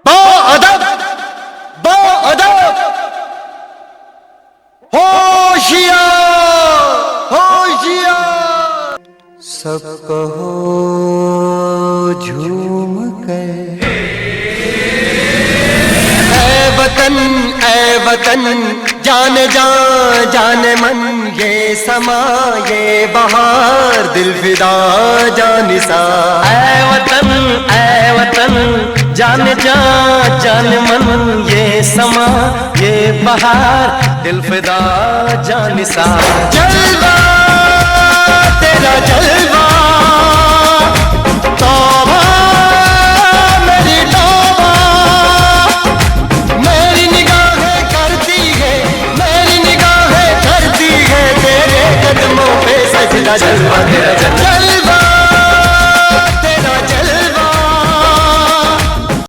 बाअदब बाअदब होशियार होशियार। सब कहो झूम कर ऐ वतन जान जान मन ये समा ये बहार दिल फिदा जानिसा। ऐ वतन जान जान मन ये समा ये बहार दिल फिदा जानिसा। जलवा तेरा जलवा